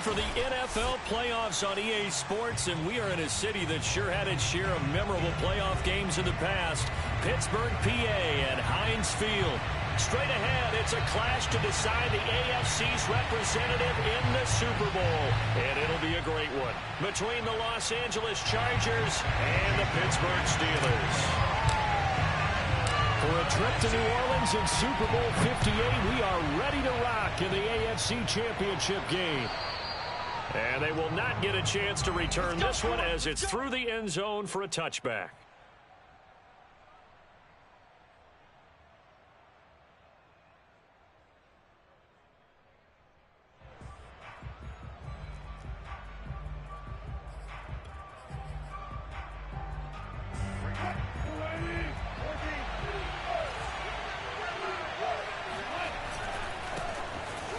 for the NFL playoffs on EA Sports, and we are in a city that sure had its share of memorable playoff games in the past. Pittsburgh, PA at Heinz Field. Straight ahead, it's a clash to decide the AFC's representative in the Super Bowl. And it'll be a great one between the Los Angeles Chargers and the Pittsburgh Steelers. For a trip to New Orleans in Super Bowl 58, we are ready to rock in the AFC Championship game. And they will not get a chance to return this one as it's through the end zone for a touchback.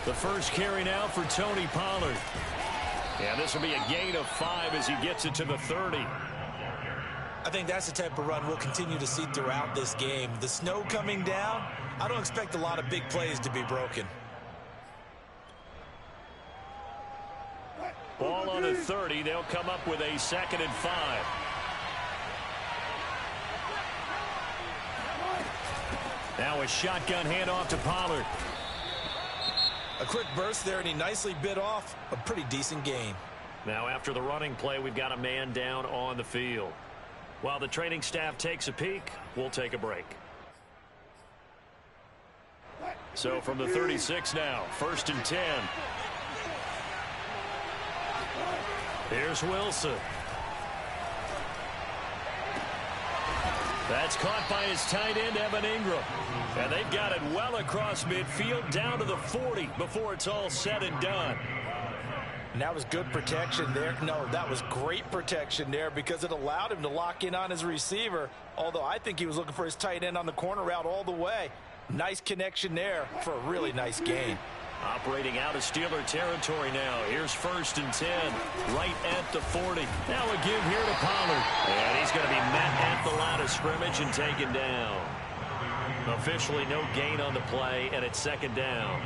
The first carry now for Tony Pollard. And this will be a gain of 5 as he gets it to the 30. I think that's the type of run we'll continue to see throughout this game. The snow coming down, I don't expect a lot of big plays to be broken. Ball on the 30. They'll come up with a 2nd and 5. Now a shotgun handoff to Pollard. A quick burst there, and he nicely bit off a pretty decent gain. Now after the running play, we've got a man down on the field. While the training staff takes a peek, we'll take a break. So from the 36 now, 1st and 10. Here's Wilson. That's caught by his tight end, Evan Ingram. And they've got it well across midfield down to the 40 before it's all said and done. And that was good protection there. No, that was great protection there because it allowed him to lock in on his receiver. Although I think he was looking for his tight end on the corner route all the way. Nice connection there for a really nice gain. Operating out of Steeler territory now. Here's 1st and 10, right at the 40. Now a give here to Pollard. And he's going to be met at the line of scrimmage and taken down. Officially no gain on the play, and it's 2nd down.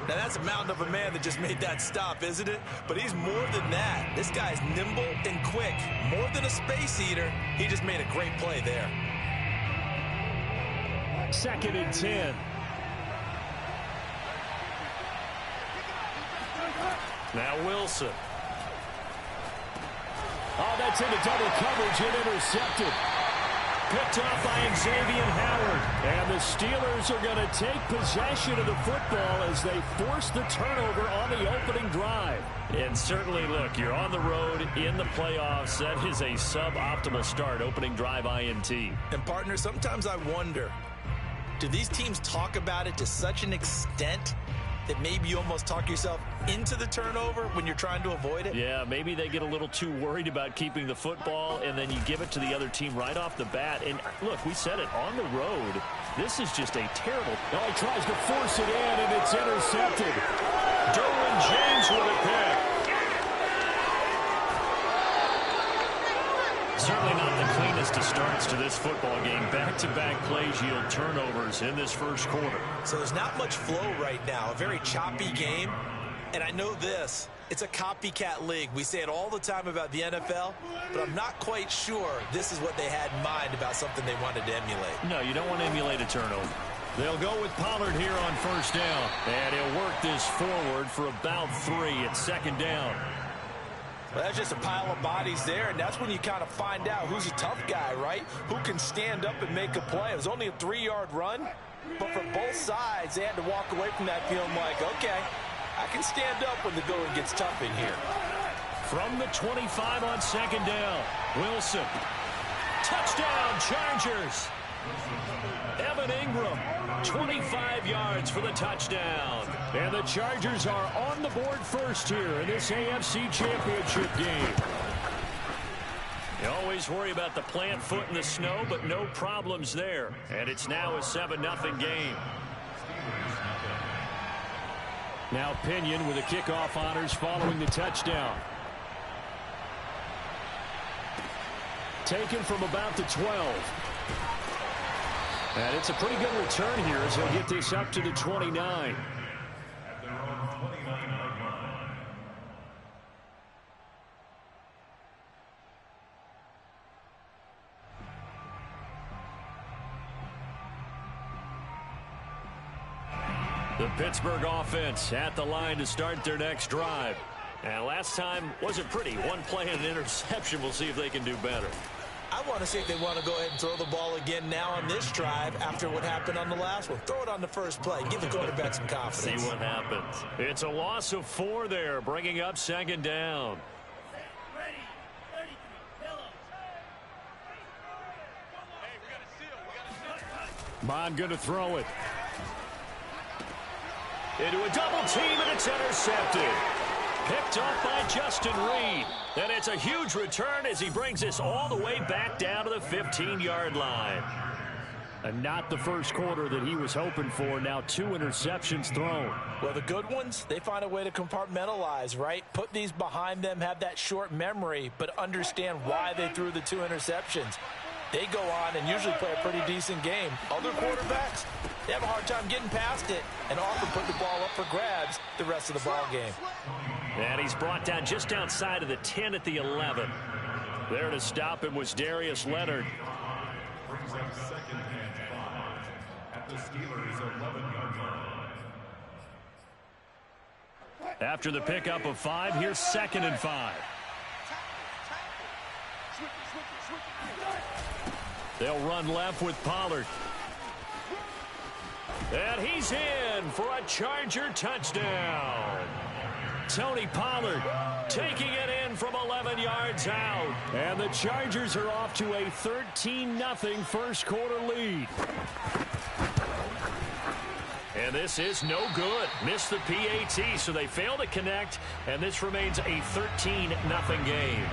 Now that's a mountain of a man that just made that stop, isn't it? But he's more than that. This guy's nimble and quick. More than a space eater. He just made a great play there. 2nd and 10. Now Wilson. Oh, that's into double coverage and intercepted. Picked off by Xavier Howard. And the Steelers are going to take possession of the football as they force the turnover on the opening drive. And certainly, look, you're on the road in the playoffs. That is a suboptimal start, opening drive INT. And, partner, sometimes I wonder, do these teams talk about it to such an extent that maybe you almost talk yourself into the turnover when you're trying to avoid it? Yeah, maybe they get a little too worried about keeping the football, and then you give it to the other team right off the bat. And, look, we said it, on the road, this is just a terrible... Oh, he tries to force it in, and it's intercepted. Derwin James with a pick. Certainly not the cleanest of starts to this football game. Back-to-back plays yield turnovers in this first quarter. So there's not much flow right now. A very choppy game. And I know this. It's a copycat league. We say it all the time about the NFL, but I'm not quite sure this is what they had in mind about something they wanted to emulate. No, you don't want to emulate a turnover. They'll go with Pollard here on 1st down. And he'll work this forward for about 3. It's 2nd down. Well, that's just a pile of bodies there, and that's when you kind of find out who's a tough guy, right? Who can stand up and make a play. It was only a 3-yard run, but for both sides, they had to walk away from that feeling like, okay, I can stand up when the going gets tough in here. From the 25 on 2nd down, Wilson. Touchdown, Chargers. Evan Ingram, 25 yards for the touchdown. And the Chargers are on the board first here in this AFC Championship game. You always worry about the plant foot in the snow, but no problems there. And it's now a 7-0 game. Now Pinion with the kickoff honors following the touchdown. Taken from about the 12. And it's a pretty good return here as he'll get this up to the 29. The Pittsburgh offense at the line to start their next drive. And last time wasn't pretty. One play and an interception. We'll see if they can do better. I want to see if they want to go ahead and throw the ball again now on this drive after what happened on the last one. Throw it on the first play. Give the quarterback some confidence. See what happens. It's a loss of 4 there, bringing up second down. Bond going to throw it. Into a double team, and it's intercepted. Picked off by Justin Reed. And it's a huge return as he brings this all the way back down to the 15-yard line. And not the first quarter that he was hoping for. Now 2 interceptions thrown. Well, the good ones, they find a way to compartmentalize, right? Put these behind them, have that short memory, but understand why they threw the 2 interceptions. They go on and usually play a pretty decent game. Other quarterbacks, they have a hard time getting past it and often put the ball up for grabs the rest of the ball game. And he's brought down just outside of the 10 at the 11. There to stop him was Darius Leonard. After the pickup of 5, here's 2nd and 5. They'll run left with Pollard. And he's in for a Charger touchdown. Tony Pollard taking it in from 11 yards out. And the Chargers are off to a 13-0 first quarter lead. And this is no good. Missed the PAT, so they fail to connect, and this remains a 13-0 game.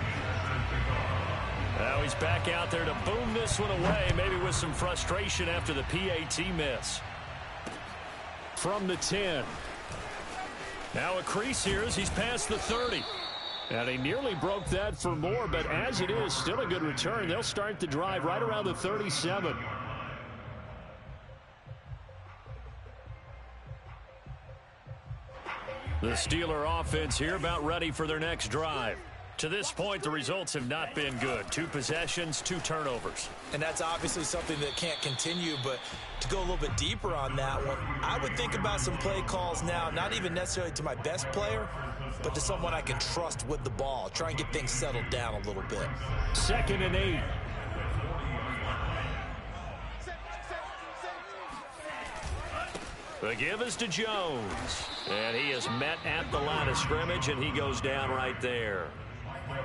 Now he's back out there to boom this one away, maybe with some frustration after the PAT miss. From the 10. Now a crease here as he's past the 30. And he nearly broke that for more, but as it is, still a good return. They'll start the drive right around the 37. The Steeler offense here about ready for their next drive. To this point, the results have not been good. 2 possessions, 2 turnovers. And that's obviously something that can't continue, but to go a little bit deeper on that one, I would think about some play calls now, not even necessarily to my best player, but to someone I can trust with the ball. Try and get things settled down a little bit. 2nd and 8. The give is to Jones. And he is met at the line of scrimmage, and he goes down right there.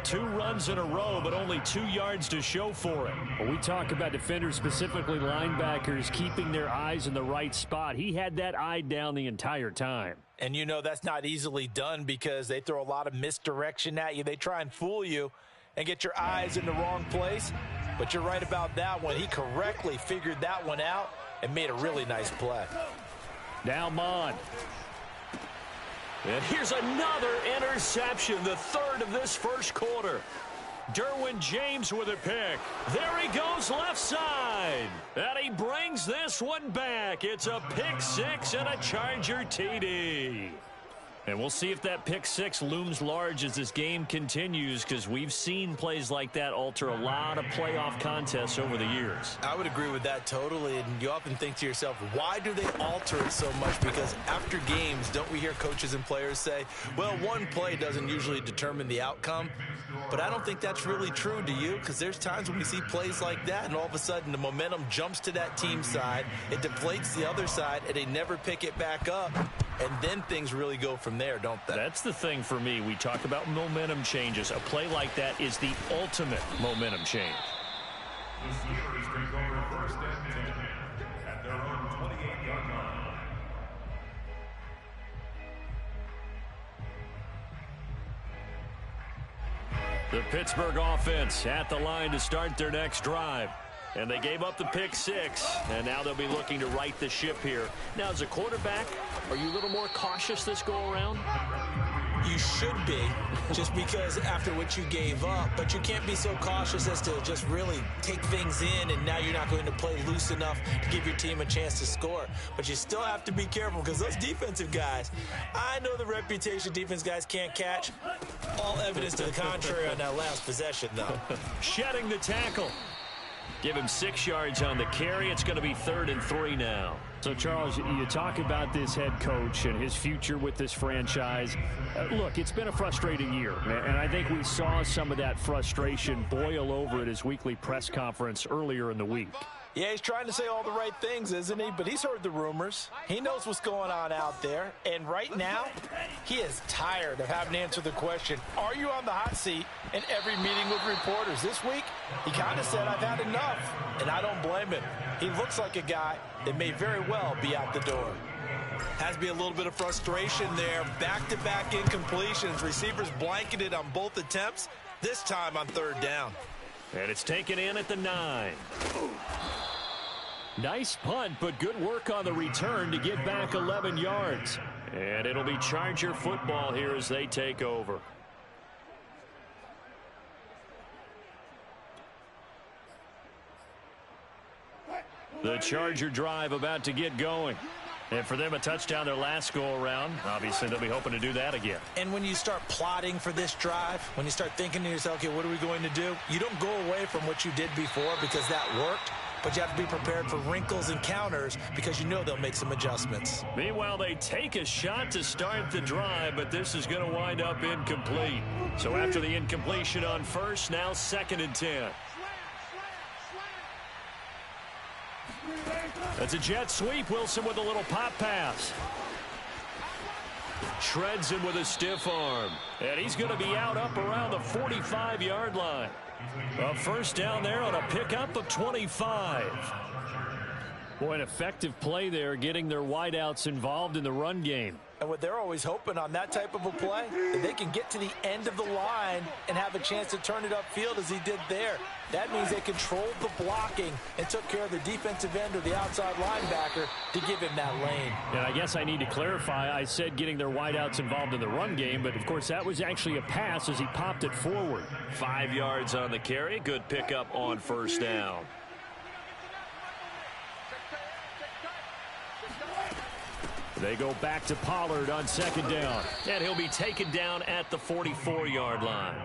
2 runs in a row, but only 2 yards to show for it. When we talk about defenders, specifically linebackers, keeping their eyes in the right spot, he had that eye down the entire time. And you know that's not easily done because they throw a lot of misdirection at you. They try and fool you and get your eyes in the wrong place. But you're right about that one. He correctly figured that one out and made a really nice play. Now Mond. And here's another interception, the 3rd of this first quarter. Derwin James with a pick. There he goes left side. And he brings this one back. It's a pick 6 and a Charger TD. And we'll see if that pick 6 looms large as this game continues, because we've seen plays like that alter a lot of playoff contests over the years. I would agree with that totally, and you often think to yourself, why do they alter it so much? Because after games, don't we hear coaches and players say, well, one play doesn't usually determine the outcome? But I don't think that's really true, do you? Because there's times when we see plays like that, and all of a sudden the momentum jumps to that team side, it deflates the other side, and they never pick it back up. And then things really go from there, don't they? That's the thing for me. We talk about momentum changes. A play like that is the ultimate momentum change. The Steelers take over 1st and 10 at their own 28-yard line. The Pittsburgh offense at the line to start their next drive. And they gave up the pick 6, and now they'll be looking to right the ship here. Now, as a quarterback, are you a little more cautious this go-around? You should be, just because after what you gave up. But you can't be so cautious as to just really take things in, and now you're not going to play loose enough to give your team a chance to score. But you still have to be careful, because those defensive guys, I know the reputation defense guys can't catch. All evidence to the contrary on that last possession, though. Shedding the tackle. Give him 6 yards on the carry. It's going to be 3rd and 3 now. So, Charles, you talk about this head coach and his future with this franchise. Look, it's been a frustrating year, and I think we saw some of that frustration boil over at his weekly press conference earlier in the week. Yeah, he's trying to say all the right things, isn't he? But he's heard the rumors. He knows what's going on out there. And right now, he is tired of having to answer the question, are you on the hot seat in every meeting with reporters? This week, he kind of said, I've had enough. And I don't blame him. He looks like a guy that may very well be out the door. Has to be a little bit of frustration there. Back-to-back incompletions. Receivers blanketed on both attempts, this time on 3rd down. And it's taken in at the 9. Nice punt, but good work on the return to get back 11 yards. And it'll be Charger football here as they take over. The Charger drive about to get going. And for them, a touchdown their last go-around. Obviously, they'll be hoping to do that again. And when you start plotting for this drive, when you start thinking to yourself, okay, what are we going to do? You don't go away from what you did before because that worked. But you have to be prepared for wrinkles and counters because you know they'll make some adjustments. Meanwhile, they take a shot to start the drive, but this is going to wind up incomplete. So after the incompletion on first, now 2nd and 10. That's a jet sweep. Wilson with a little pop pass. Shreds him with a stiff arm. And he's going to be out up around the 45-yard line. A 1st down there on a pickup of 25. Boy, an effective play there, getting their wideouts involved in the run game. And what they're always hoping on that type of a play, that they can get to the end of the line and have a chance to turn it upfield as he did there. That means they controlled the blocking and took care of the defensive end or the outside linebacker to give him that lane. And I guess I need to clarify, I said getting their wideouts involved in the run game, but of course that was actually a pass as he popped it forward. 5 yards on the carry. Good pickup on 1st down. They go back to Pollard on 2nd down. And he'll be taken down at the 44-yard line.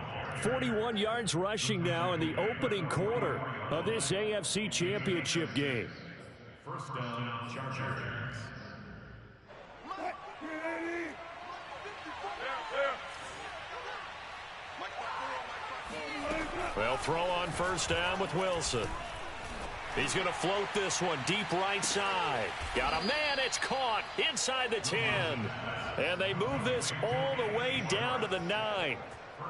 41 yards rushing now in the opening quarter of this AFC Championship game. 1st down, Chargers. Well, throw on 1st down with Wilson. He's going to float this one deep right side. Got a man. It's caught inside the 10. And they move this all the way down to the 9.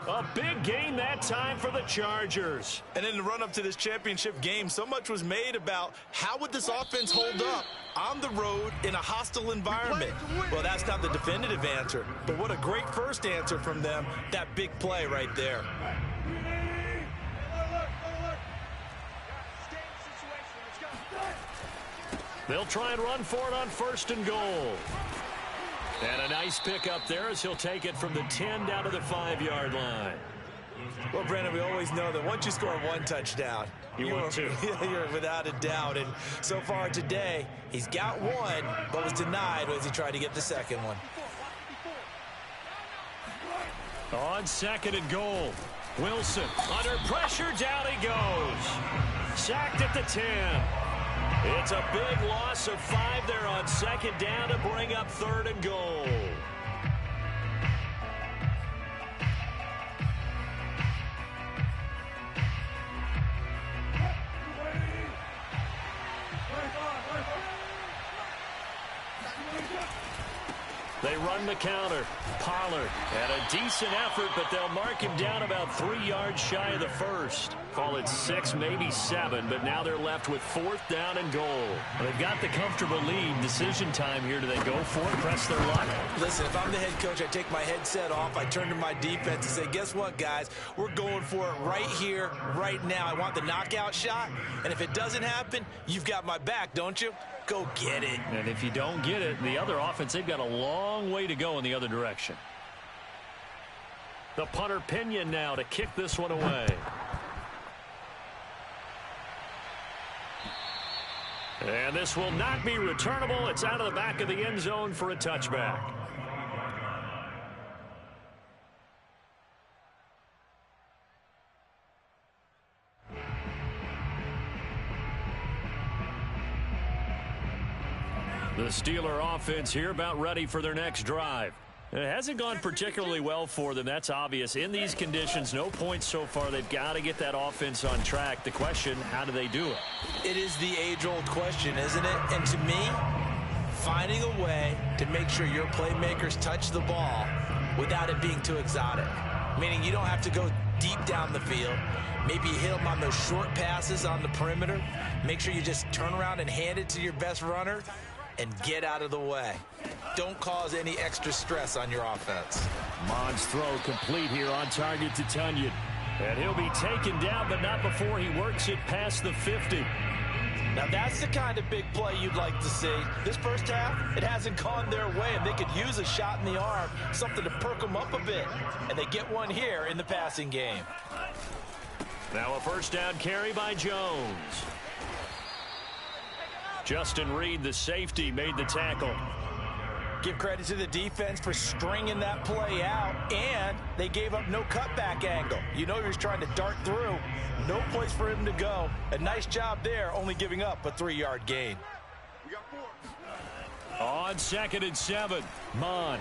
A big gain that time for the Chargers. And in the run-up to this championship game, so much was made about how would this offense hold up on the road in a hostile environment. Well, that's not the definitive answer, but what a great first answer from them, that big play right there. They'll try and run for it on 1st and goal. And a nice pickup there as he'll take it from the 10 down to the 5-yard line. Well, Brandon, we always know that once you score 1 touchdown, you win 2. You're without a doubt. And so far today, he's got 1, but was denied as he tried to get the 2nd one. On 2nd and goal, Wilson under pressure, down he goes. Sacked at the 10. It's a big loss of 5 there on 2nd down to bring up 3rd and goal. They run the counter. Pollard had a decent effort, but they'll mark him down about 3 yards shy of the 1st. Call it 6, maybe 7, but now they're left with 4th down and goal. They've got the comfortable lead. Decision time here. Do they go for it, press their luck? Listen, if I'm the head coach, I take my headset off. I turn to my defense and say, guess what, guys? We're going for it right here, right now. I want the knockout shot, and if it doesn't happen, you've got my back, don't you? Go get it. And if you don't get it, the other offense, they've got a long way to go in the other direction. The punter Pinion now to kick this one away. And this will not be returnable. It's out of the back of the end zone for a touchback. The Steeler offense here about ready for their next drive. It hasn't gone particularly well for them. That's obvious. In these conditions, no points so far. They've got to get that offense on track. The question, how do they do it? It is the age-old question, isn't it? And to me, finding a way to make sure your playmakers touch the ball without it being too exotic. Meaning you don't have to go deep down the field. Maybe you hit them on those short passes on the perimeter. Make sure you just turn around and hand it to your best runner and get out of the way. Don't cause any extra stress on your offense. Mond's throw complete here on target to Tunyon. And he'll be taken down, but not before he works it past the 50. Now that's the kind of big play you'd like to see. This first half, it hasn't gone their way, and they could use a shot in the arm, something to perk them up a bit. And they get one here in the passing game. Now a first down carry by Jones. Justin Reed, the safety, made the tackle. Give credit to the defense for stringing that play out, and they gave up no cutback angle. You know he was trying to dart through. No place for him to go. A nice job there, only giving up a 3-yard gain. On 2nd and 7, Mond.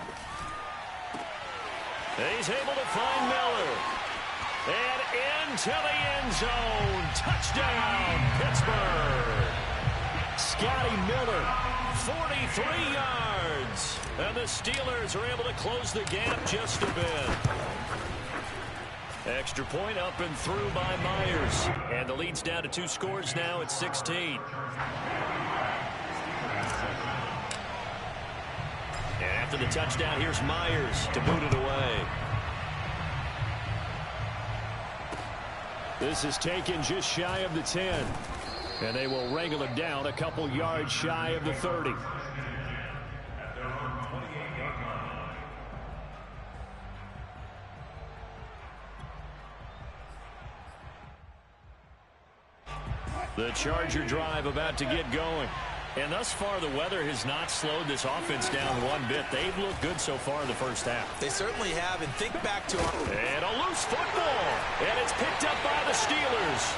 He's able to find Miller. And into the end zone. Touchdown, Pittsburgh. Scotty Miller, 43 yards. And the Steelers are able to close the gap just a bit. Extra point up and through by Myers. And the lead's down to 2 scores now at 16. And after the touchdown, here's Myers to boot it away. This is taken just shy of the 10. And they will wrangle him down a couple yards shy of the 30. The Charger drive about to get going. And thus far, the weather has not slowed this offense down one bit. They've looked good so far in the first half. They certainly have, and think back to... And a loose football. And it's picked up by the Steelers.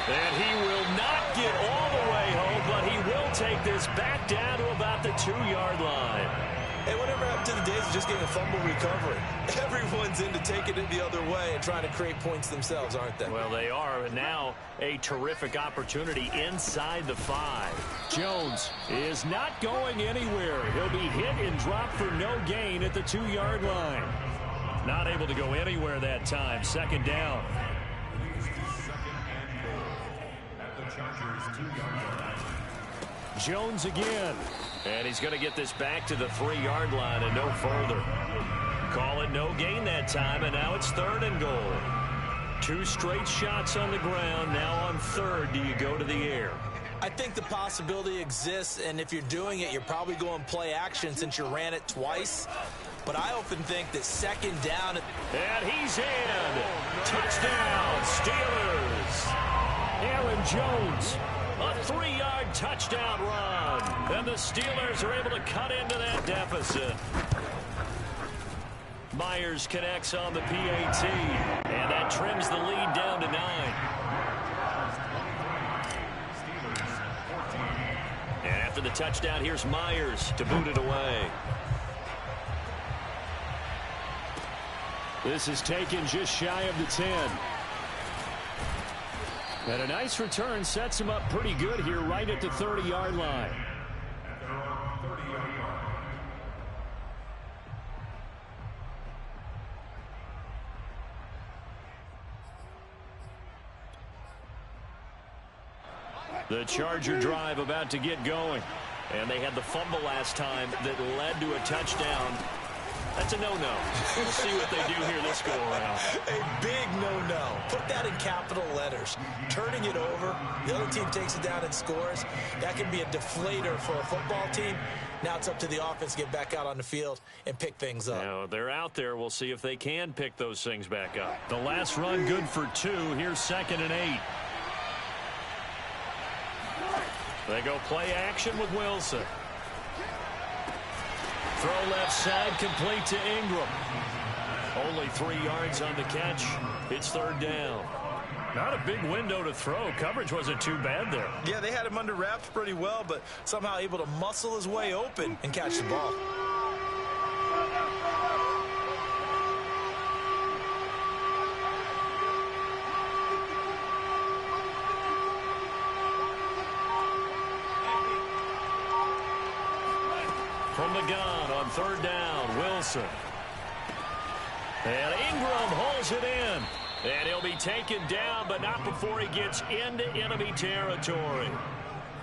And he will not get all the way home, but he will take this back down to about the 2-yard line. Hey, whatever happened to the days of just getting a fumble recovery? Everyone's into taking it the other way and trying to create points themselves, aren't they? Well, they are, and now a terrific opportunity inside the 5. Jones is not going anywhere. He'll be hit and dropped for no gain at the 2-yard line. Not able to go anywhere that time. 2nd down. Jones again. And he's going to get this back to the 3-yard line and no further. Call it no gain that time, and now it's 3rd and goal. 2 straight shots on the ground. Now on 3rd, do you go to the air? I think the possibility exists, and if you're doing it, you're probably going play action since you ran it twice. But I often think that 2nd down... And he's in. Touchdown, Steelers. Aaron Jones, a 3-yard touchdown run. And the Steelers are able to cut into that deficit. Myers connects on the PAT. And that trims the lead down to 9. And after the touchdown, here's Myers to boot it away. This is taken just shy of the 10. And a nice return sets him up pretty good here right at the 30-yard line. The Charger drive about to get going. And they had the fumble last time that led to a touchdown. That's a no-no. We'll see what they do here this go-around. A big no-no. Put that in capital letters. Turning it over, the other team takes it down and scores. That can be a deflator for a football team. Now it's up to the offense to get back out on the field and pick things up. Now, they're out there. We'll see if they can pick those things back up. The last run good for 2. Here's 2nd and 8. They go play action with Wilson. Throw left side, complete to Ingram. Only 3 yards on the catch. It's 3rd down. Not a big window to throw. Coverage wasn't too bad there. Yeah, they had him under wraps pretty well, but somehow able to muscle his way open and catch the ball. From the gun on third down, Wilson. And Ingram holds it in. And he'll be taken down, but not before he gets into enemy territory.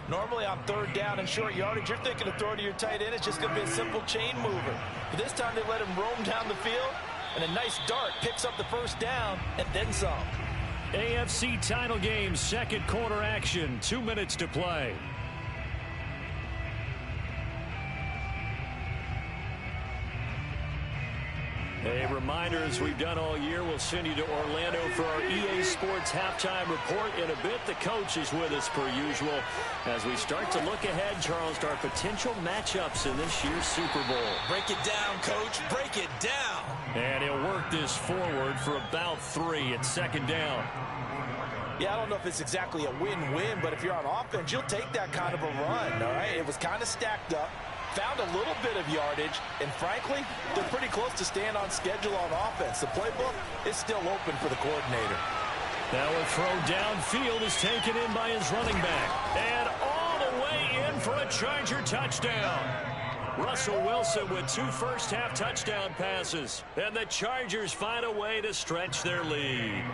Normally on third down and short yardage, you're thinking to throw to your tight end. It's just going to be a simple chain mover. But this time they let him roam down the field, and a nice dart picks up the first down and then some. AFC title game, second quarter action, 2 minutes to play. A reminder, as we've done all year, we'll send you to Orlando for our EA Sports halftime report in a bit. The coach is with us per usual as we start to look ahead, Charles, to our potential matchups in this year's Super Bowl. Break it down, Coach. Break it down. And he'll work this forward for about 3 at second down. Yeah, I don't know if it's exactly a win-win, but if you're on offense, you'll take that kind of a run, all right? It was kind of stacked up. Found a little bit of yardage, and frankly, they're pretty close to staying on schedule on offense. The playbook is still open for the coordinator. Now a throw downfield is taken in by his running back. And all the way in for a Charger touchdown. Russell Wilson with 2 first-half touchdown passes. And the Chargers find a way to stretch their lead.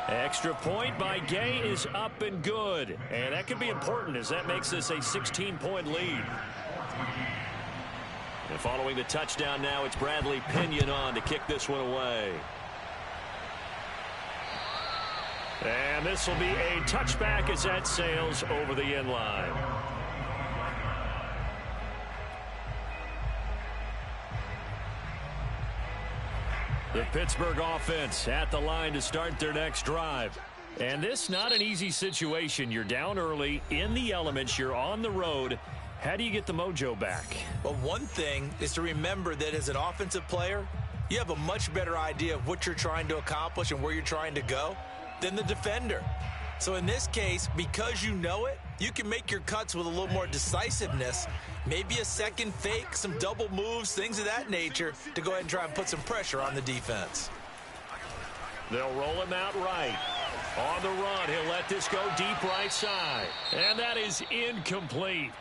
Extra point by Gay is up and good. And that could be important as that makes this a 16-point lead. And following the touchdown now, it's Bradley Pinion on to kick this one away. And this will be a touchback as that sails over the end line. The Pittsburgh offense at the line to start their next drive. And this not an easy situation. You're down early, in the elements, you're on the road. How do you get the mojo back? Well, one thing is to remember that as an offensive player, you have a much better idea of what you're trying to accomplish and where you're trying to go than the defender. So in this case, because you know it, you can make your cuts with a little more decisiveness, maybe a second fake, some double moves, things of that nature to go ahead and try and put some pressure on the defense. They'll roll him out right. On the run, he'll let this go deep right side. And that is incomplete.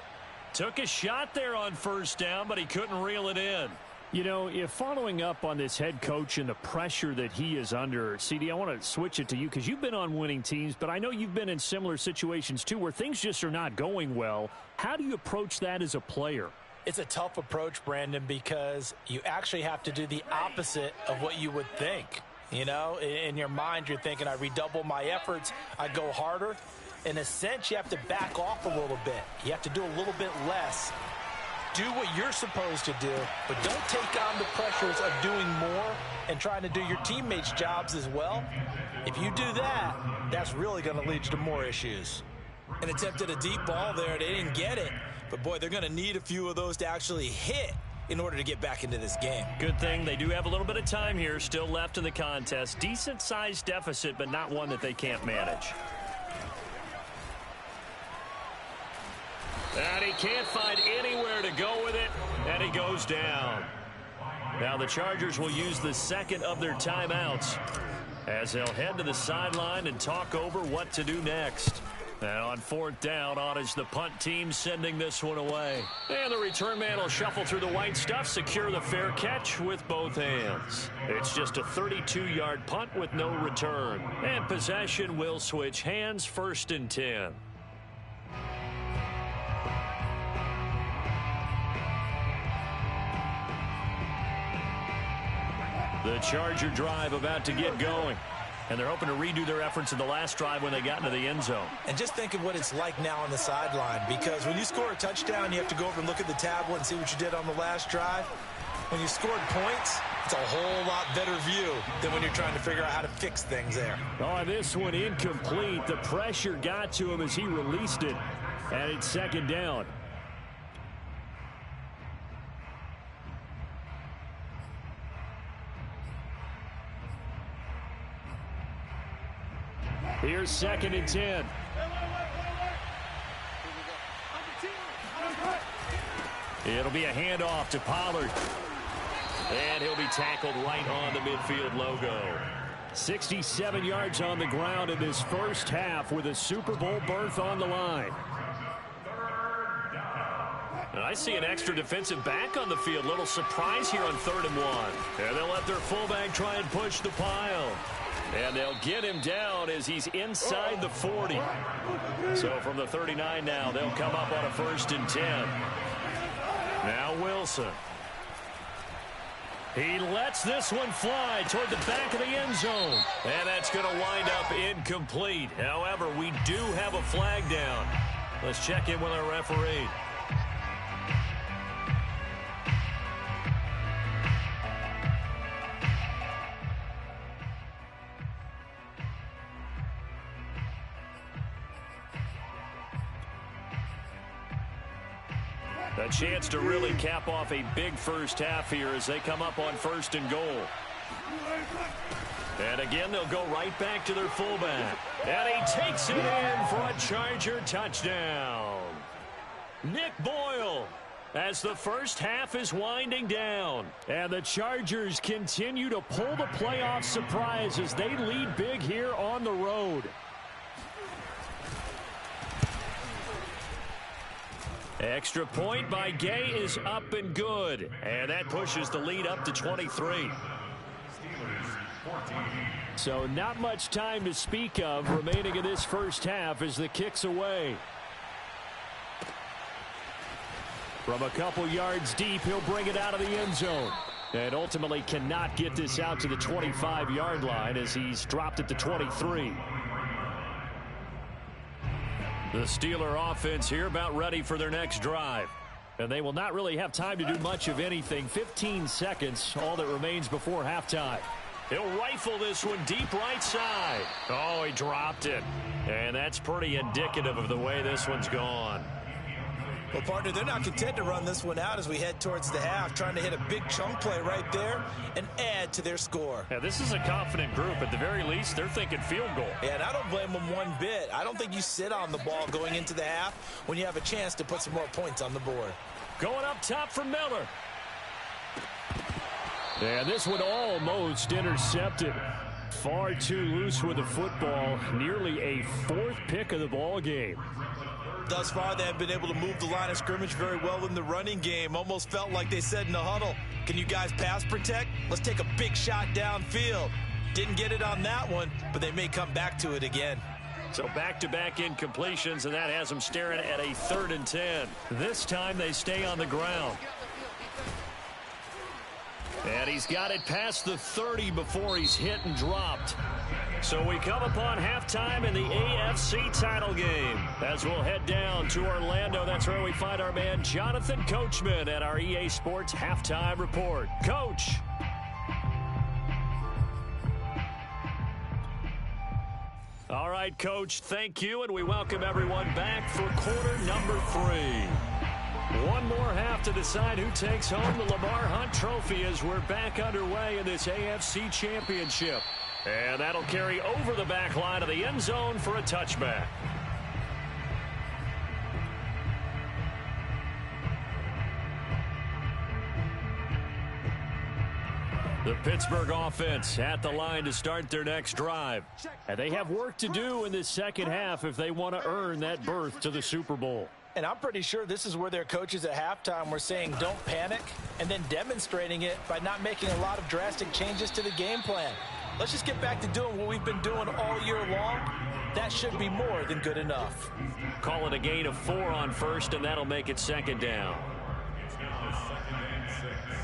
Took a shot there on first down, but he couldn't reel it in. You know, if following up on this head coach and the pressure that he is under, CD, I want to switch it to you because you've been on winning teams, but I know you've been in similar situations too where things just are not going well. How do you approach that as a player? It's a tough approach, Brandon, because you actually have to do the opposite of what you would think. You know, in your mind, you're thinking, I redouble my efforts, I go harder. In a sense, you have to back off a little bit. You have to do a little bit less. Do what you're supposed to do, but don't take on the pressures of doing more and trying to do your teammates' jobs as well. If you do that, that's really going to lead you to more issues. And attempted a deep ball there. They didn't get it. But, boy, they're going to need a few of those to actually hit in order to get back into this game. Good thing they do have a little bit of time here still left in the contest. Decent-sized deficit, but not one that they can't manage. And he can't find anywhere to go with it, and he goes down. Now the Chargers will use the second of their timeouts as they'll head to the sideline and talk over what to do next. And on fourth down, on is the punt team sending this one away. And the return man will shuffle through the white stuff, secure the fair catch with both hands. It's just a 32-yard punt with no return. And possession will switch hands, 1st and 10. The Charger drive about to get going. And they're hoping to redo their efforts in the last drive when they got into the end zone. And just think of what it's like now on the sideline, because when you score a touchdown, you have to go over and look at the tablet and see what you did on the last drive. When you scored points, it's a whole lot better view than when you're trying to figure out how to fix things there. Oh, this one incomplete. The pressure got to him as he released it. And it's 2nd down. Here's 2nd and 10. It'll be a handoff to Pollard. And he'll be tackled right on the midfield logo. 67 yards on the ground in this first half with a Super Bowl berth on the line. And I see an extra defensive back on the field. Little surprise here on 3rd and 1. And they'll let their fullback try and push the pile. And they'll get him down as he's inside the 40. So from the 39 now, they'll come up on a 1st and 10. Now Wilson. He lets this one fly toward the back of the end zone. And that's going to wind up incomplete. However, we do have a flag down. Let's check in with our referee. A chance to really cap off a big first half here as they come up on 1st and goal. And again, they'll go right back to their fullback. And he takes it in for a Charger touchdown. Nick Boyle, as the first half is winding down. And the Chargers continue to pull the playoff surprise as they lead big here on the road. Extra point by Gay is up and good. And that pushes the lead up to 23. So not much time to speak of remaining in this first half as the kick's away. From a couple yards deep, he'll bring it out of the end zone. And ultimately cannot get this out to the 25-yard line as he's dropped it to 23. The Steeler offense here about ready for their next drive. And they will not really have time to do much of anything. 15 seconds, all that remains before halftime. He'll rifle this one deep right side. Oh, he dropped it. And that's pretty indicative of the way this one's gone. Well, partner, they're not content to run this one out as we head towards the half, trying to hit a big chunk play right there and add to their score. Yeah, this is a confident group. At the very least, they're thinking field goal. Yeah, and I don't blame them one bit. I don't think you sit on the ball going into the half when you have a chance to put some more points on the board. Going up top for Miller. And this one almost intercepted. Far too loose with the football. Nearly a 4th pick of the ball game. Thus far, they have been able to move the line of scrimmage very well in the running game. Almost felt like they said in the huddle, can you guys pass protect? Let's take a big shot downfield. Didn't get it on that one, but they may come back to it again. So back-to-back incompletions, and that has them staring at a 3rd and 10. This time they stay on the ground. And he's got it past the 30 before he's hit and dropped. So we come upon halftime in the AFC title game. As we'll head down to Orlando, that's where we find our man Jonathan Coachman at our EA Sports Halftime Report. Coach. All right, Coach, thank you, and we welcome everyone back for quarter number 3. One more half to decide who takes home the Lamar Hunt Trophy as we're back underway in this AFC Championship. And that'll carry over the back line of the end zone for a touchback. The Pittsburgh offense at the line to start their next drive. And they have work to do in this second half if they want to earn that berth to the Super Bowl. And I'm pretty sure this is where their coaches at halftime were saying don't panic and then demonstrating it by not making a lot of drastic changes to the game plan. Let's just get back to doing what we've been doing all year long. That should be more than good enough. Call it a gain of 4 on first, and that'll make it 2nd down. It's now 2nd and 6.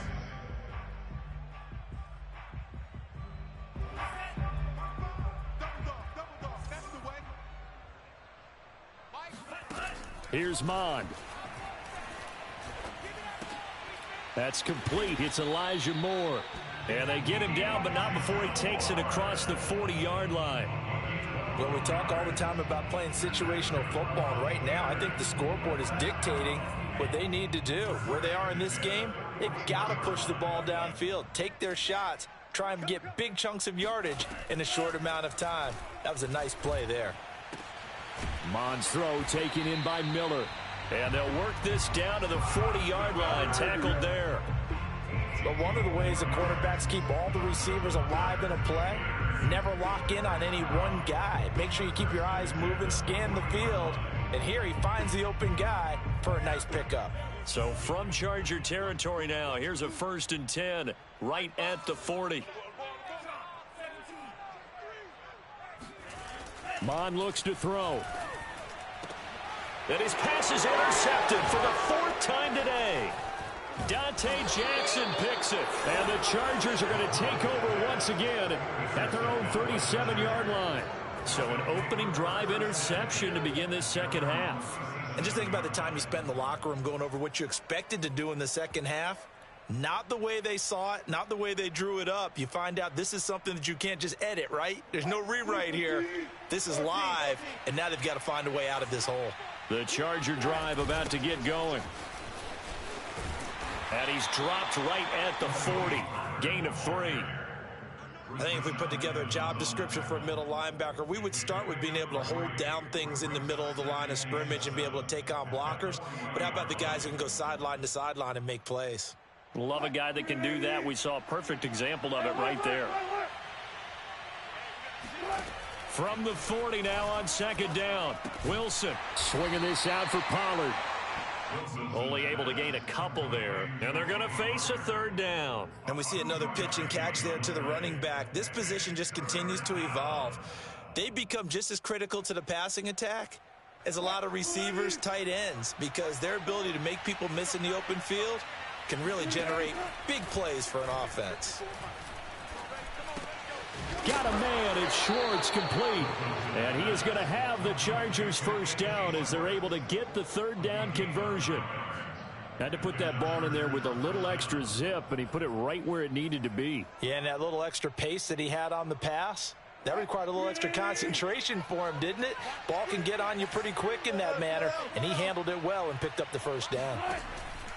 Here's Mond. That's complete. It's Elijah Moore. And they get him down, but not before he takes it across the 40-yard line. Well, we talk all the time about playing situational football. And right now, I think the scoreboard is dictating what they need to do. Where they are in this game, they've got to push the ball downfield, take their shots, try and get big chunks of yardage in a short amount of time. That was a nice play there. Mond's throw taken in by Miller. And they'll work this down to the 40-yard line, tackled there. But one of the ways the quarterbacks keep all the receivers alive in a play, never lock in on any one guy. Make sure you keep your eyes moving, scan the field. And here he finds the open guy for a nice pickup. So from Charger territory now, here's a 1st and 10 right at the 40. Mond looks to throw. And his pass is intercepted for the 4th time today. Dante Jackson picks it. And the Chargers are going to take over once again at their own 37-yard line. So an opening drive interception to begin this second half. And just think about the time you spent in the locker room going over what you expected to do in the second half. Not the way they saw it, not the way they drew it up. You find out this is something that you can't just edit, right? There's no rewrite here. This is live, and now they've got to find a way out of this hole. The Charger drive about to get going. And he's dropped right at the 40. Gain of 3. I think if we put together a job description for a middle linebacker, we would start with being able to hold down things in the middle of the line of scrimmage and be able to take on blockers. But how about the guys who can go sideline to sideline and make plays? Love a guy that can do that. We saw a perfect example of it right there. From the 40 now on 2nd down. Wilson swinging this out for Pollard. Only able to gain a couple there. And they're going to face a 3rd down. And we see another pitch and catch there to the running back. This position just continues to evolve. They become just as critical to the passing attack as a lot of receivers, tight ends, because their ability to make people miss in the open field can really generate big plays for an offense. Got a man. It's Schwartz, complete. And he is going to have the Chargers 1st down as they're able to get the 3rd down conversion. Had to put that ball in there with a little extra zip, and he put it right where it needed to be. Yeah, and that little extra pace that he had on the pass, that required a little extra concentration for him, didn't it? Ball can get on you pretty quick in that manner, and he handled it well and picked up the 1st down.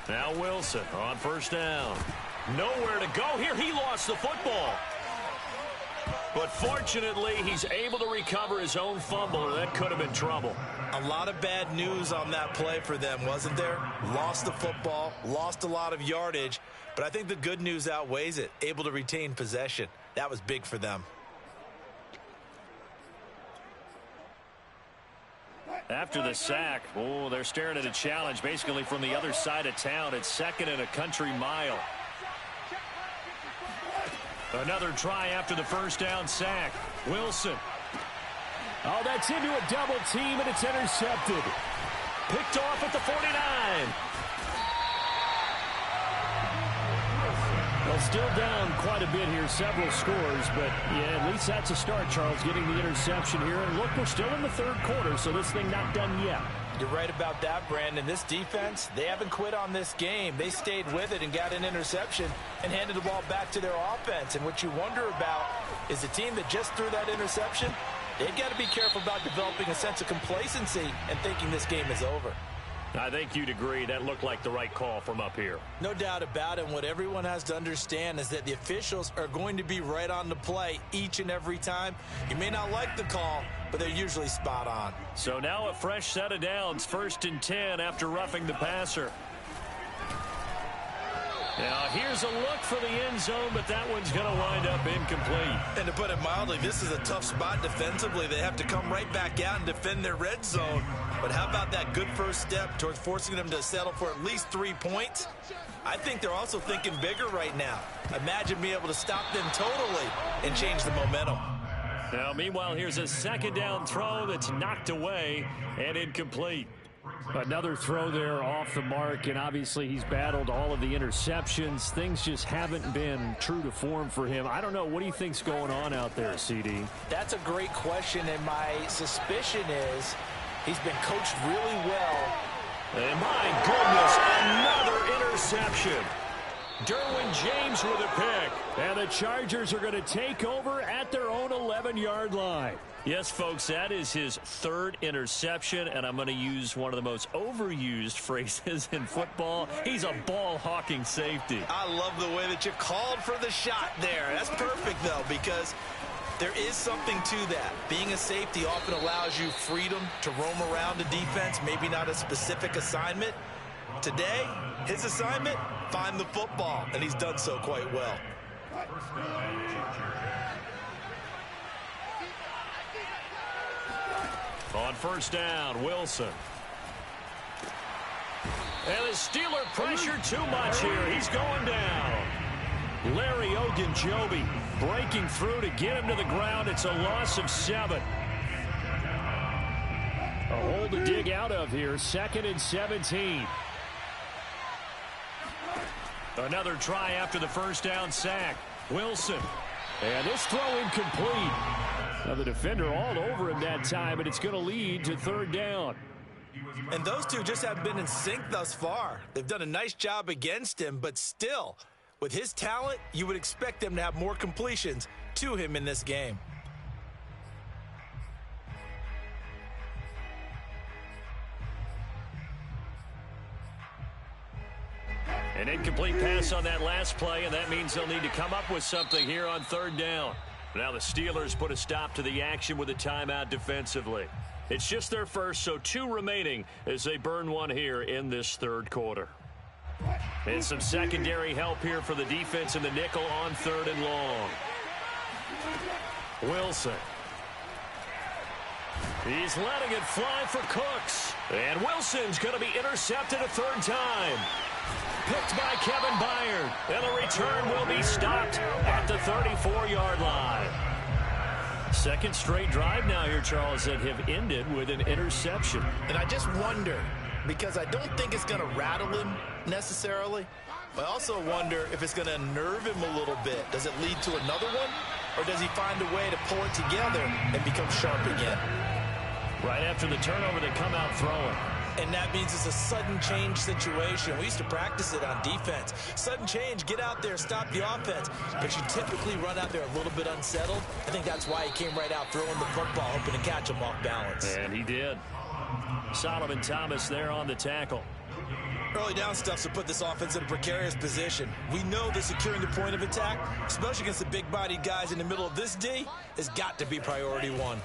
Now Wilson on 1st down. Nowhere to go here. He lost the football. But fortunately, he's able to recover his own fumble, or that could have been trouble. A lot of bad news on that play for them, wasn't there? Lost the football, lost a lot of yardage, but I think the good news outweighs it. Able to retain possession. That was big for them. After the sack, they're staring at a challenge basically from the other side of town. It's 2nd and a country mile. Another try after the 1st down sack. Wilson. Oh, that's into a double team, and it's intercepted. Picked off at the 49. Well, still down quite a bit here, several scores, but yeah, at least that's a start, Charles, getting the interception here. And look, we're still in the 3rd quarter, so this thing not done yet. You're right about that, Brandon. This defense, they haven't quit on this game. They stayed with it and got an interception and handed the ball back to their offense. And what you wonder about is the team that just threw that interception, they've got to be careful about developing a sense of complacency and thinking this game is over. I think you'd agree that looked like the right call from up here. No doubt about it. And what everyone has to understand is that the officials are going to be right on the play each and every time. You may not like the call, but they're usually spot on. So now a fresh set of downs, 1st and 10 after roughing the passer. Now here's a look for the end zone, but that one's going to wind up incomplete. And to put it mildly, this is a tough spot defensively. They have to come right back out and defend their red zone. But how about that good first step towards forcing them to settle for at least 3 points? I think they're also thinking bigger right now. Imagine being able to stop them totally and change the momentum. Now, meanwhile, here's a 2nd down throw that's knocked away and incomplete. Another throw there off the mark, and obviously he's battled all of the interceptions. Things just haven't been true to form for him. I don't know. What do you think's going on out there, CD? That's a great question, and my suspicion is he's been coached really well. And my goodness, another interception. Derwin James with a pick. And the Chargers are going to take over at their own 11-yard line. Yes, folks, that is his third interception, and I'm going to use one of the most overused phrases in football. He's a ball-hawking safety. I love the way that you called for the shot there. That's perfect, though, because there is something to that. Being a safety often allows you freedom to roam around the defense, maybe not a specific assignment. Today, his assignment, find the football, and he's done so quite well. On first down, Wilson. And the Steeler pressure too much here. He's going down. Larry Ogunjobi breaking through to get him to the ground. It's a loss of 7. A hole to dig out of here. 2nd and 17. Another try after the first down sack. Wilson. And this throw incomplete. Now the defender all over him that time, and it's going to lead to 3rd down. And those two just haven't been in sync thus far. They've done a nice job against him, but still, with his talent, you would expect them to have more completions to him in this game. An incomplete pass on that last play, and that means they'll need to come up with something here on 3rd down. Now the Steelers put a stop to the action with a timeout defensively. It's just their first, so 2 remaining as they burn one here in this 3rd quarter. And some secondary help here for the defense in the nickel on 3rd and long. Wilson. He's letting it fly for Cooks. And Wilson's going to be intercepted a 3rd time. Picked by Kevin Byard. And the return will be stopped at the 34-yard line. 2nd straight drive now here, Charles, that have ended with an interception. And I just wonder, because I don't think it's going to rattle him necessarily, but I also wonder if it's going to unnerve him a little bit. Does it lead to another one? Or does he find a way to pull it together and become sharp again? Right after the turnover, they come out throwing. And that means it's a sudden change situation. We used to practice it on defense. Sudden change, get out there, stop the offense. But you typically run out there a little bit unsettled. I think that's why he came right out throwing the football, hoping to catch him off balance. And he did. Solomon Thomas there on the tackle. Early down stuff to put this offense in a precarious position. We know that securing the point of attack, especially against the big-bodied guys in the middle of this D, has got to be priority 1.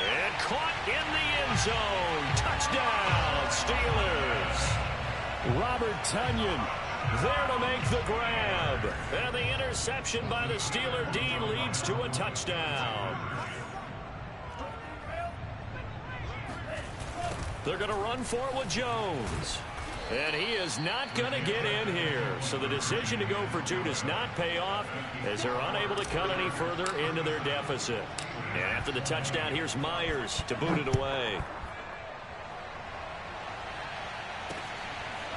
And caught in the end zone. Touchdown, Steelers. Robert Tonyan there to make the grab. And the interception by the Steeler D leads to a touchdown. They're going to run for it with Jones. And he is not going to get in here. So the decision to go for 2 does not pay off as they're unable to cut any further into their deficit. And after the touchdown, here's Myers to boot it away.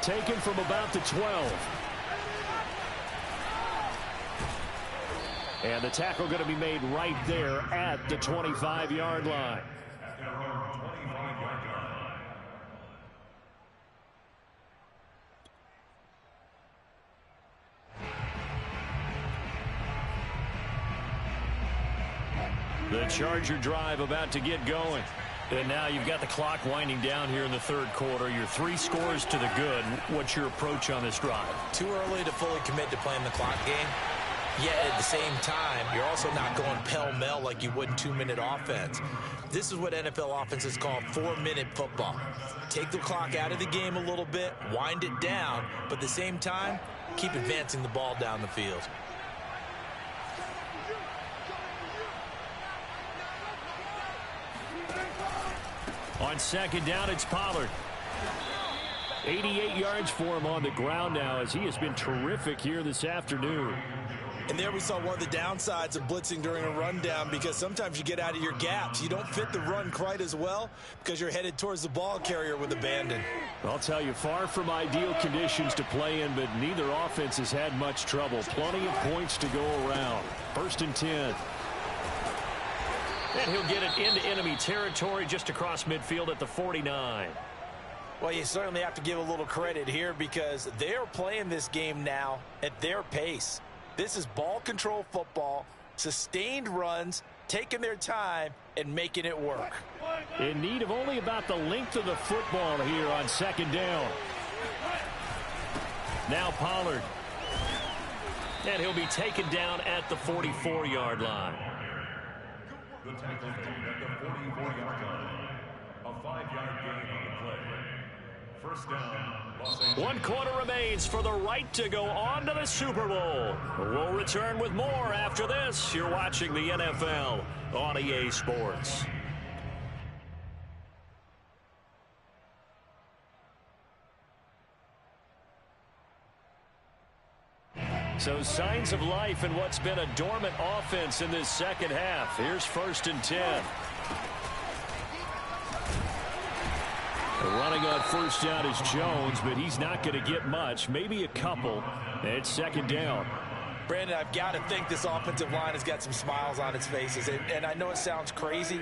Taken from about the 12. And the tackle going to be made right there at the 25-yard line. The Charger drive about to get going. And now you've got the clock winding down here in the 3rd quarter. You're 3 scores to the good. What's your approach on this drive? Too early to fully commit to playing the clock game. Yet at the same time, you're also not going pell-mell like you would in 2-minute offense. This is what NFL offenses call 4-minute football. Take the clock out of the game a little bit, wind it down, but at the same time, keep advancing the ball down the field. On 2nd down, it's Pollard. 88 yards for him on the ground now as he has been terrific here this afternoon. And there we saw one of the downsides of blitzing during a rundown, because sometimes you get out of your gaps. You don't fit the run quite as well because you're headed towards the ball carrier with abandon. I'll tell you, far from ideal conditions to play in, but neither offense has had much trouble. Plenty of points to go around. 1st and 10. And he'll get it into enemy territory just across midfield at the 49. Well, you certainly have to give a little credit here because they're playing this game now at their pace. This is ball control football, sustained runs, taking their time, and making it work. In need of only about the length of the football here on second down. Now Pollard. And he'll be taken down at the 44-yard line. The tackle made at the 44-yard line. A 5-yard gain on the play. First down, Los Angeles. 1 quarter remains for the right to go on to the Super Bowl. We'll return with more after this. You're watching the NFL on EA Sports. So signs of life in what's been a dormant offense in this second half. Here's 1st and 10. Running on first down is Jones, but he's not going to get much, maybe a couple. It's 2nd down. Brandon, I've got to think this offensive line has got some smiles on its faces. And I know it sounds crazy,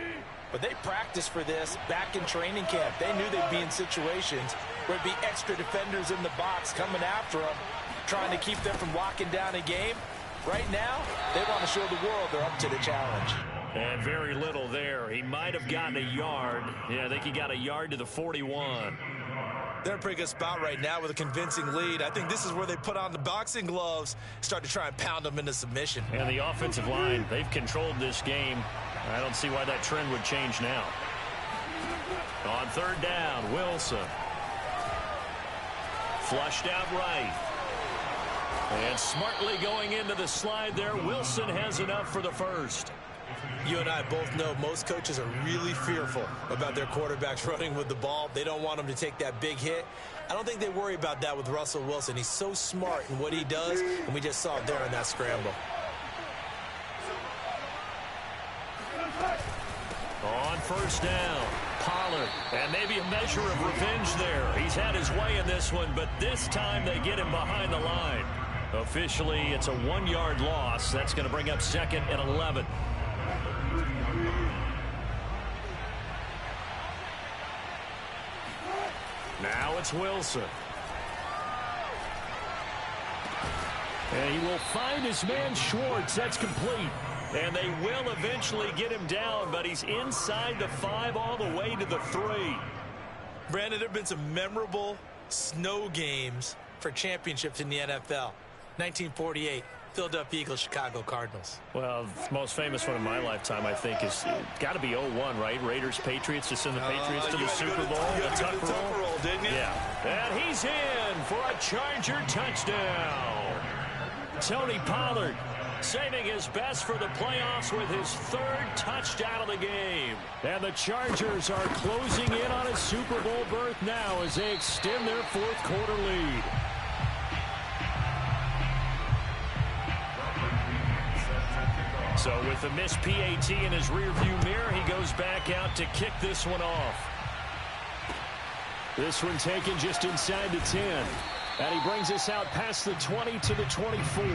but they practiced for this back in training camp. They knew they'd be in situations where there'd be extra defenders in the box coming after them, trying to keep them from locking down a game. Right now, they want to show the world they're up to the challenge. And very little there. He might have gotten a yard. Yeah, I think he got a yard to the 41. They're in a pretty good spot right now with a convincing lead. I think this is where they put on the boxing gloves, start to try and pound them into submission. And the offensive line, they've controlled this game. I don't see why that trend would change now. On 3rd down, Wilson. Flushed out right. And smartly going into the slide there, Wilson has enough for the first. You and I both know most coaches are really fearful about their quarterbacks running with the ball. They don't want them to take that big hit. I don't think they worry about that with Russell Wilson. He's so smart in what he does, and we just saw it there in that scramble. On 1st down, Pollard. And maybe a measure of revenge there. He's had his way in this one, but this time they get him behind the line. Officially, it's a 1-yard loss. That's going to bring up 2nd and 11. Now it's Wilson. And he will find his man Schwartz. That's complete. And they will eventually get him down, but he's inside the 5 all the way to the 3. Brandon, there have been some memorable snow games for championships in the NFL. 1948. Philadelphia Eagles, Chicago Cardinals. Well, the most famous one in my lifetime, I think, is got to be 0-1, right? Raiders, Patriots, to send the Patriots to the Super Bowl. The Tuck roll, didn't you? Yeah. And he's in for a Charger touchdown. Tony Pollard saving his best for the playoffs with his 3rd touchdown of the game. And the Chargers are closing in on a Super Bowl berth now as they extend their 4th quarter lead. So with the missed PAT in his rearview mirror, he goes back out to kick this one off. This one taken just inside the 10. And he brings us out past the 20 to the 24.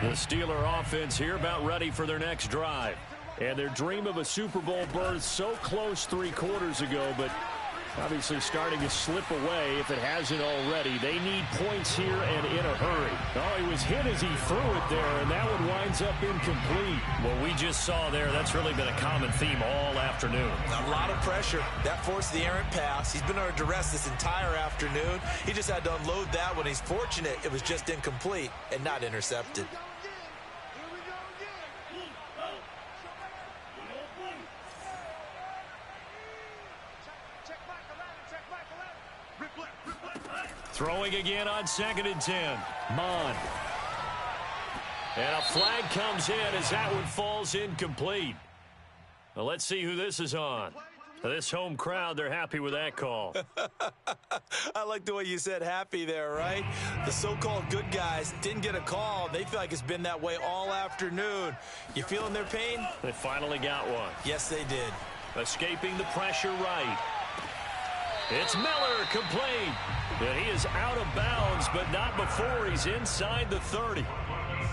The Steeler offense here about ready for their next drive. And their dream of a Super Bowl berth so close 3 quarters ago, but obviously starting to slip away if it hasn't already. They need points here and in a hurry. Oh, he was hit as he threw it there, and that one winds up incomplete. What we just saw there, that's really been a common theme all afternoon. A lot of pressure. That forced the errant pass. He's been under duress this entire afternoon. He just had to unload that one. He's fortunate it was just incomplete and not intercepted. Throwing again on 2nd and 10. Mond. And a flag comes in as that one falls incomplete. Well, let's see who this is on. This home crowd, they're happy with that call. I like the way you said happy there, right? The so-called good guys didn't get a call. They feel like it's been that way all afternoon. You feeling their pain? They finally got one. Yes, they did. Escaping the pressure right. It's Miller complete. And he is out of bounds, but not before he's inside the 30.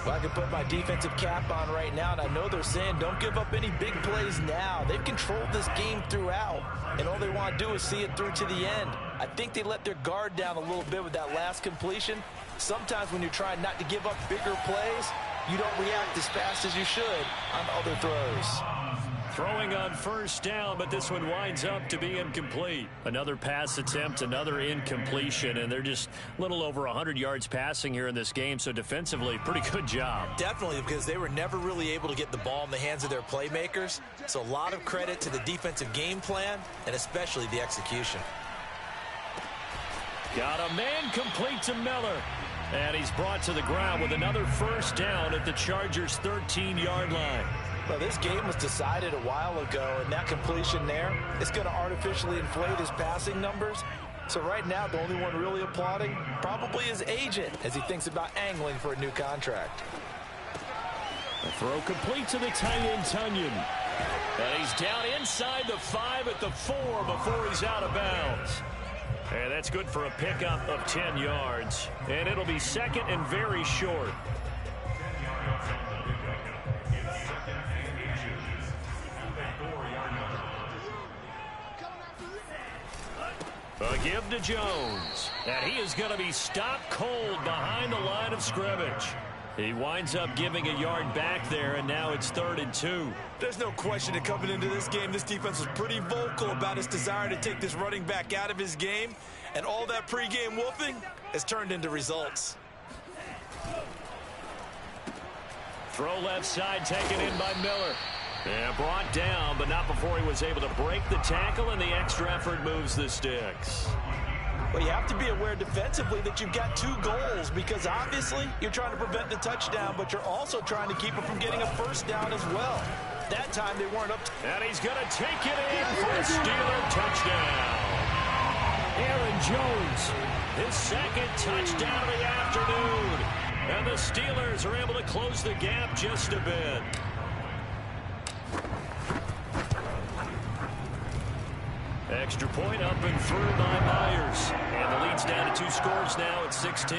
Well, I can put my defensive cap on right now, and I know they're saying don't give up any big plays now. They've controlled this game throughout, and all they want to do is see it through to the end. I think they let their guard down a little bit with that last completion. Sometimes when you're trying not to give up bigger plays, you don't react as fast as you should on other throws. Throwing on first down, but this one winds up to be incomplete. Another pass attempt, another incompletion, and they're just a little over 100 yards passing here in this game, so defensively, pretty good job. Definitely, because they were never really able to get the ball in the hands of their playmakers, so a lot of credit to the defensive game plan and especially the execution. Got a man complete to Miller. And he's brought to the ground with another first down at the Chargers' 13-yard line. Well, this game was decided a while ago, and that completion there is going to artificially inflate his passing numbers. So right now, the only one really applauding probably his agent as he thinks about angling for a new contract. A throw complete to the tight end, Tunyon. And he's down inside the 5 at the 4 before he's out of bounds. And that's good for a pickup of 10 yards. And it'll be second and very short. A give to Jones. And he is going to be stopped cold behind the line of scrimmage. He winds up giving a yard back there, and now it's 3rd and 2. There's no question that coming into this game, this defense was pretty vocal about its desire to take this running back out of his game, and all that pregame wolfing has turned into results. Throw left side taken in by Miller. And brought down, but not before he was able to break the tackle, and the extra effort moves the sticks. Well, you have to be aware defensively that you've got 2 goals, because obviously you're trying to prevent the touchdown, but you're also trying to keep it from getting a first down as well. That time they weren't up. And he's going to take it in for a Steeler touchdown. Aaron Jones, his second touchdown of the afternoon. And the Steelers are able to close the gap just a bit. Extra point up and through by Myers. And the lead's down to 2 scores now at 16.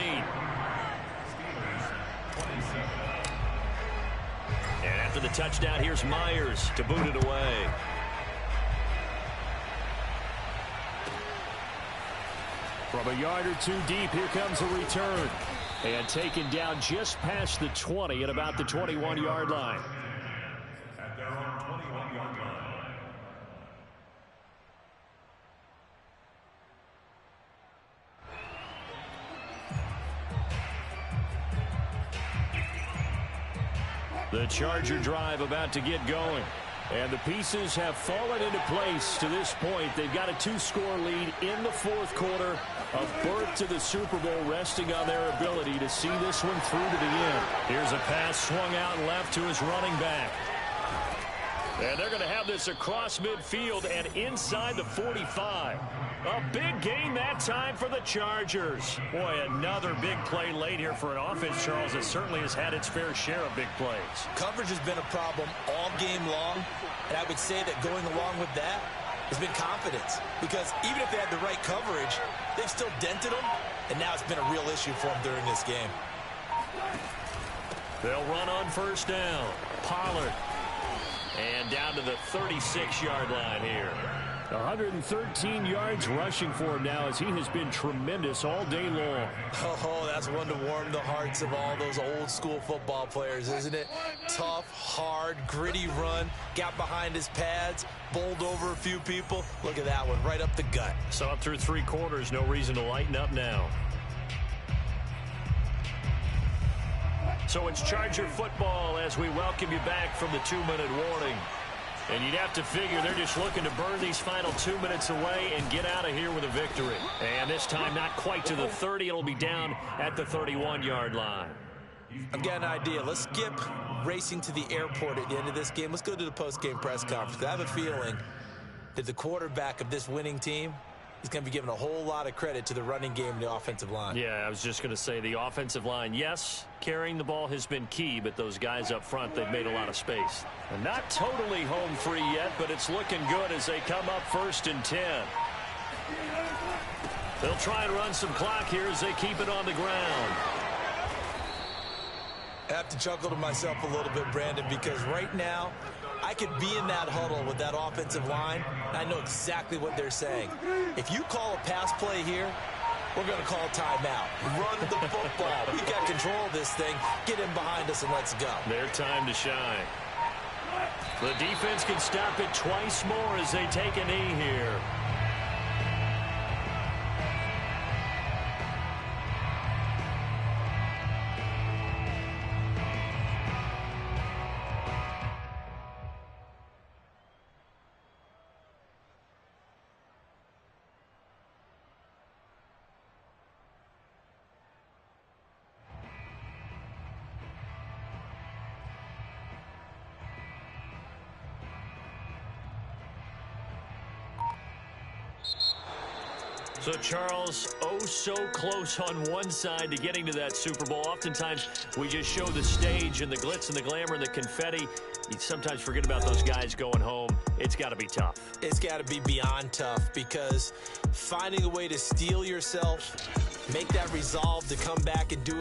And after the touchdown, here's Myers to boot it away. From a yard or 2 deep, here comes a return. And taken down just past the 20 at about the 21-yard line. At their own 21-yard line. The Charger drive about to get going. And the pieces have fallen into place to this point. They've got a 2-score lead in the 4th quarter. A berth to the Super Bowl resting on their ability to see this one through to the end. Here's a pass swung out left to his running back. And they're going to have this across midfield and inside the 45. A big gain that time for the Chargers. Boy, another big play late here for an offense, Charles, that certainly has had its fair share of big plays. Coverage has been a problem all game long, and I would say that going along with that has been confidence, because even if they had the right coverage, they've still dented them, and now it's been a real issue for them during this game. They'll run on first down. Pollard. And down to the 36-yard line here. 113 yards rushing for him now, as he has been tremendous all day long. Oh, that's one to warm the hearts of all those old-school football players, isn't it? Tough, hard, gritty run. Got behind his pads, bowled over a few people. Look at that one, right up the gut. Saw it through 3 quarters. No reason to lighten up now. So it's Charger football as we welcome you back from the 2-minute warning. And you'd have to figure they're just looking to burn these final 2 minutes away and get out of here with a victory. And this time not quite to the 30. It'll be down at the 31-yard line. I've got an idea. Let's skip racing to the airport at the end of this game. Let's go to the post-game press conference. I have a feeling that the quarterback of this winning team is going to be given a whole lot of credit to the running game and the offensive line. Yeah, I was just going to say the offensive line, yes, carrying the ball has been key, but those guys up front, they've made a lot of space. And not totally home free yet, but it's looking good as they come up 1st and 10. They'll try and run some clock here as they keep it on the ground. I have to chuckle to myself a little bit, Brandon, because right now I could be in that huddle with that offensive line, and I know exactly what they're saying. If you call a pass play here, we're going to call timeout. Run the football. We've got control of this thing. Get in behind us and let's go. Their time to shine. The defense can stop it twice more as they take a knee here. So, Charles, oh so close on one side to getting to that Super Bowl. Oftentimes, we just show the stage and the glitz and the glamour and the confetti. You sometimes forget about those guys going home. It's got to be tough. It's got to be beyond tough, because finding a way to steel yourself, make that resolve to come back and do